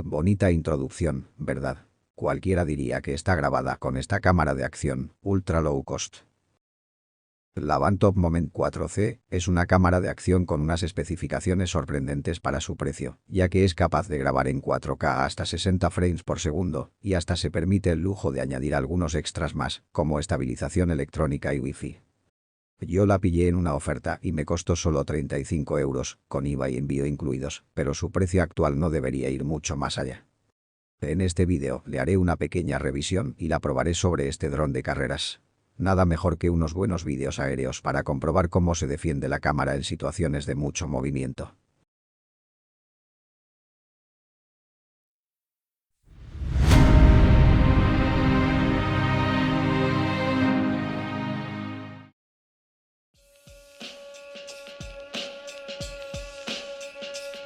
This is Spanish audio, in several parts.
Bonita introducción, ¿verdad? Cualquiera diría que está grabada con esta cámara de acción, ultra low cost. La Vantop Moment 4C es una cámara de acción con unas especificaciones sorprendentes para su precio, ya que es capaz de grabar en 4K hasta 60 frames por segundo, y hasta se permite el lujo de añadir algunos extras más, como estabilización electrónica y Wi-Fi. Yo la pillé en una oferta y me costó solo 35 euros, con IVA y envío incluidos, pero su precio actual no debería ir mucho más allá. En este vídeo le haré una pequeña revisión y la probaré sobre este dron de carreras. Nada mejor que unos buenos vídeos aéreos para comprobar cómo se defiende la cámara en situaciones de mucho movimiento.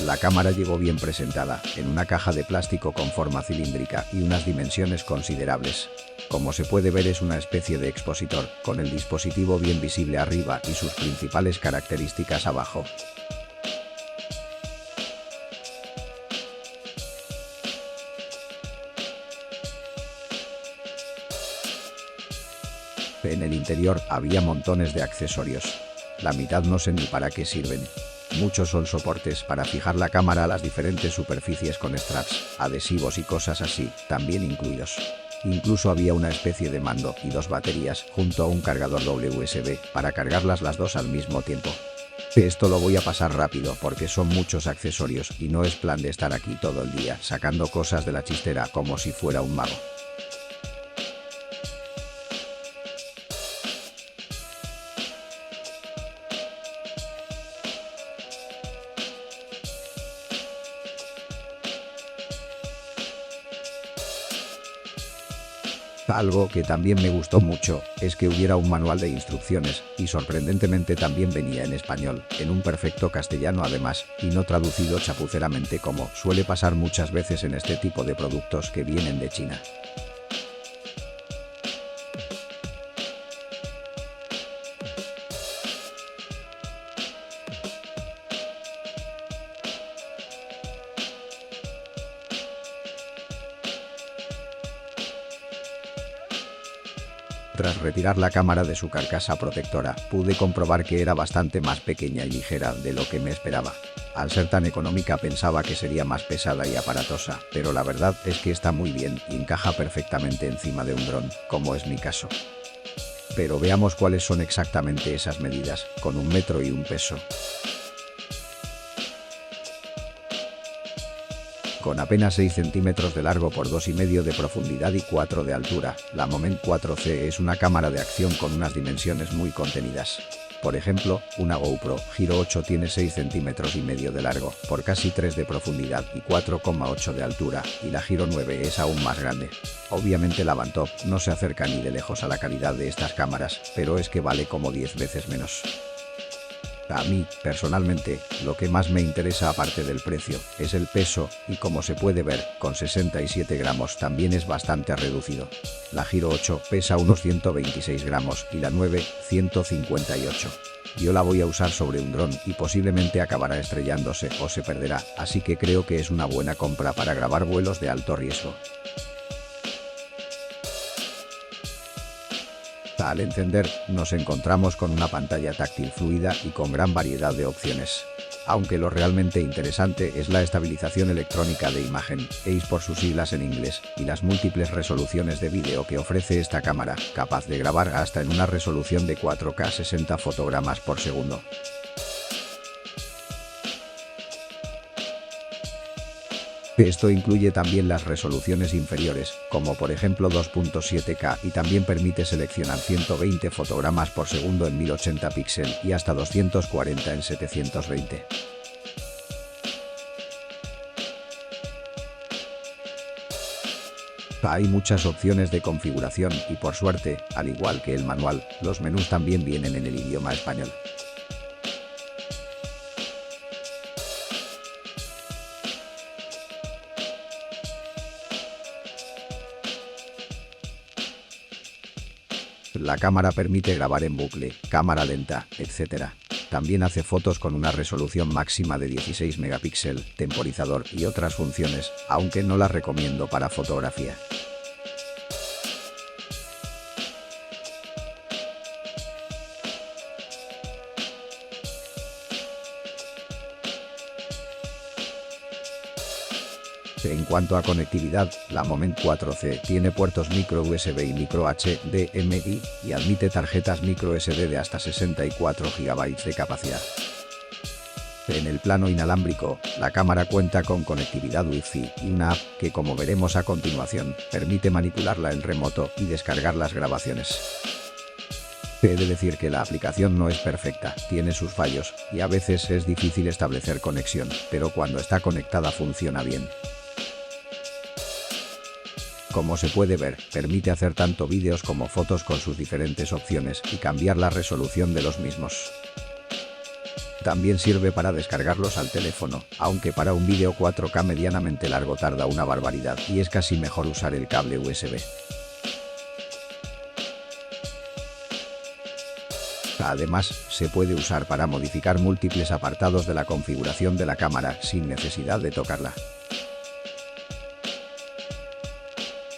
La cámara llegó bien presentada, en una caja de plástico con forma cilíndrica y unas dimensiones considerables. Como se puede ver, es una especie de expositor, con el dispositivo bien visible arriba y sus principales características abajo. En el interior había montones de accesorios. La mitad no sé ni para qué sirven. Muchos son soportes para fijar la cámara a las diferentes superficies con straps, adhesivos y cosas así, también incluidos. Incluso había una especie de mando y dos baterías, junto a un cargador doble USB, para cargarlas las dos al mismo tiempo. Esto lo voy a pasar rápido porque son muchos accesorios y no es plan de estar aquí todo el día sacando cosas de la chistera como si fuera un mago. Algo que también me gustó mucho es que hubiera un manual de instrucciones y sorprendentemente también venía en español, en un perfecto castellano además, y no traducido chapuceramente como suele pasar muchas veces en este tipo de productos que vienen de China. Tras retirar la cámara de su carcasa protectora, pude comprobar que era bastante más pequeña y ligera de lo que me esperaba. Al ser tan económica pensaba que sería más pesada y aparatosa, pero la verdad es que está muy bien y encaja perfectamente encima de un dron, como es mi caso. Pero veamos cuáles son exactamente esas medidas, con 1 metro y un peso. Con apenas 6 centímetros de largo por 2,5 de profundidad y 4 de altura, la Moment 4C es una cámara de acción con unas dimensiones muy contenidas. Por ejemplo, una GoPro Hero 8 tiene 6,5 centímetros de largo, por casi 3 de profundidad y 4,8 de altura, y la Hero 9 es aún más grande. Obviamente la Vantop no se acerca ni de lejos a la calidad de estas cámaras, pero es que vale como 10 veces menos. A mí, personalmente, lo que más me interesa aparte del precio es el peso y como se puede ver, con 67 gramos también es bastante reducido. La Hero 8 pesa unos 126 gramos y la 9, 158. Yo la voy a usar sobre un dron y posiblemente acabará estrellándose o se perderá, así que creo que es una buena compra para grabar vuelos de alto riesgo. Al encender, nos encontramos con una pantalla táctil fluida y con gran variedad de opciones. Aunque lo realmente interesante es la estabilización electrónica de imagen, EIS por sus siglas en inglés, y las múltiples resoluciones de vídeo que ofrece esta cámara, capaz de grabar hasta en una resolución de 4K 60 fotogramas por segundo. Esto incluye también las resoluciones inferiores, como por ejemplo 2.7K y también permite seleccionar 120 fotogramas por segundo en 1080 píxeles y hasta 240 en 720. Hay muchas opciones de configuración y por suerte, al igual que el manual, los menús también vienen en el idioma español. La cámara permite grabar en bucle, cámara lenta, etc. También hace fotos con una resolución máxima de 16 megapíxeles, temporizador y otras funciones, aunque no las recomiendo para fotografía. En cuanto a conectividad, la Moment 4C tiene puertos micro USB y micro HDMI y admite tarjetas micro SD de hasta 64 GB de capacidad. En el plano inalámbrico, la cámara cuenta con conectividad Wi-Fi y una app que, como veremos a continuación, permite manipularla en remoto y descargar las grabaciones. He de decir que la aplicación no es perfecta, tiene sus fallos y a veces es difícil establecer conexión, pero cuando está conectada funciona bien. Como se puede ver, permite hacer tanto vídeos como fotos con sus diferentes opciones y cambiar la resolución de los mismos. También sirve para descargarlos al teléfono, aunque para un vídeo 4K medianamente largo tarda una barbaridad y es casi mejor usar el cable USB. Además, se puede usar para modificar múltiples apartados de la configuración de la cámara sin necesidad de tocarla.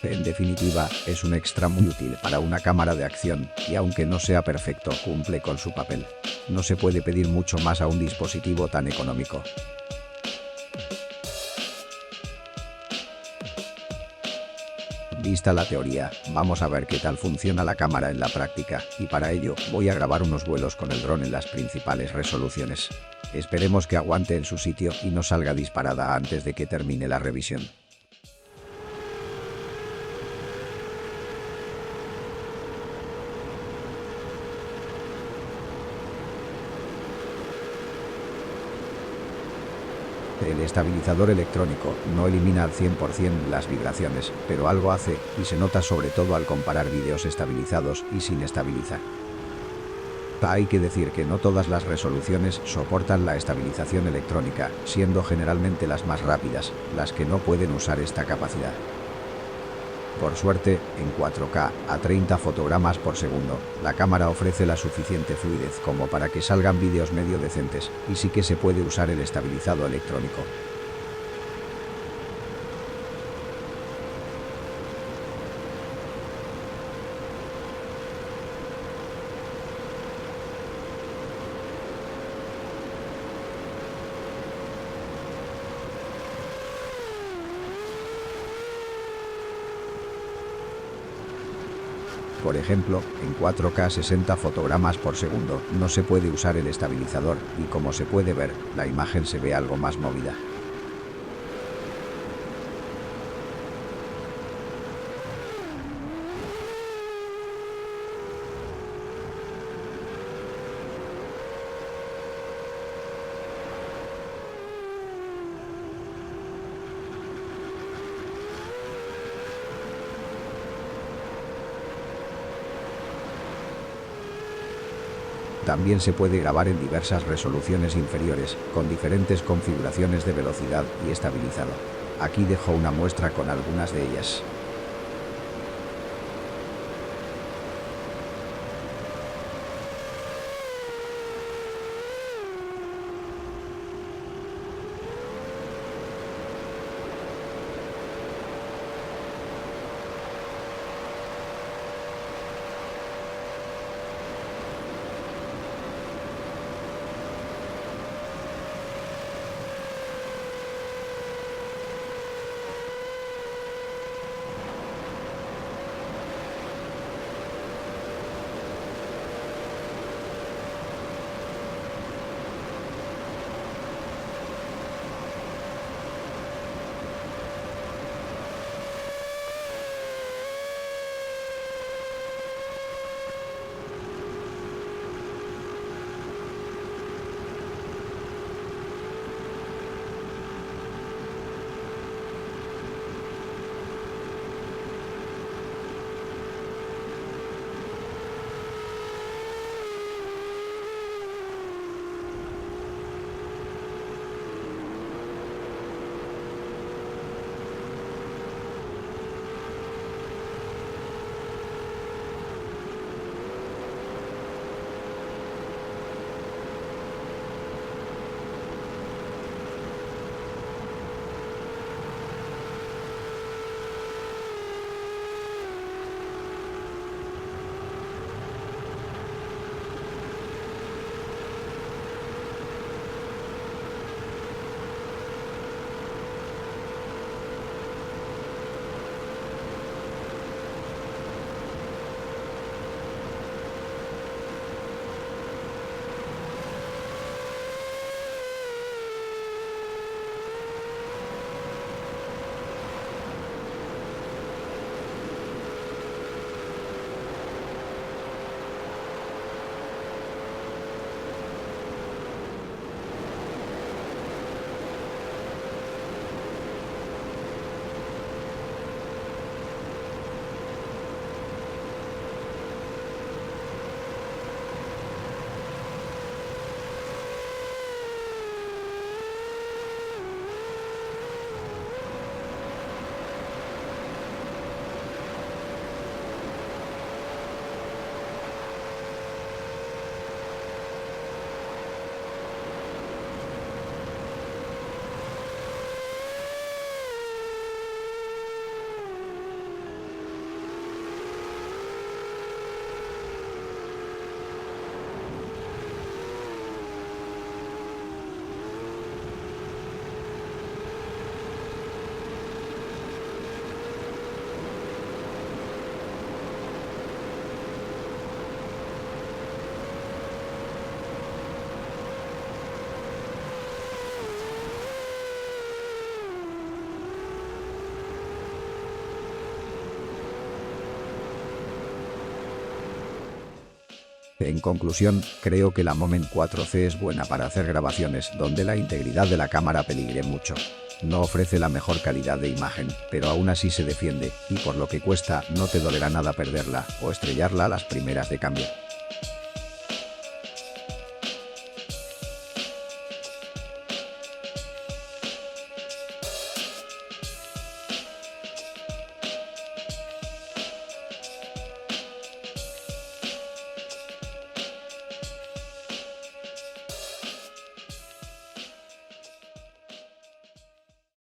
En definitiva, es un extra muy útil para una cámara de acción y aunque no sea perfecto, cumple con su papel. No se puede pedir mucho más a un dispositivo tan económico. Vista la teoría, vamos a ver qué tal funciona la cámara en la práctica y para ello voy a grabar unos vuelos con el dron en las principales resoluciones. Esperemos que aguante en su sitio y no salga disparada antes de que termine la revisión. El estabilizador electrónico no elimina al 100% las vibraciones, pero algo hace y se nota sobre todo al comparar vídeos estabilizados y sin estabilizar. Hay que decir que no todas las resoluciones soportan la estabilización electrónica, siendo generalmente las más rápidas, las que no pueden usar esta capacidad. Por suerte, en 4K a 30 fotogramas por segundo, la cámara ofrece la suficiente fluidez como para que salgan vídeos medio decentes, y sí que se puede usar el estabilizado electrónico. Por ejemplo, en 4K 60 fotogramas por segundo no se puede usar el estabilizador y como se puede ver, la imagen se ve algo más movida. También se puede grabar en diversas resoluciones inferiores, con diferentes configuraciones de velocidad y estabilizado. Aquí dejo una muestra con algunas de ellas. En conclusión, creo que la Moment 4C es buena para hacer grabaciones donde la integridad de la cámara peligre mucho. No ofrece la mejor calidad de imagen, pero aún así se defiende, y por lo que cuesta no te dolerá nada perderla o estrellarla a las primeras de cambio.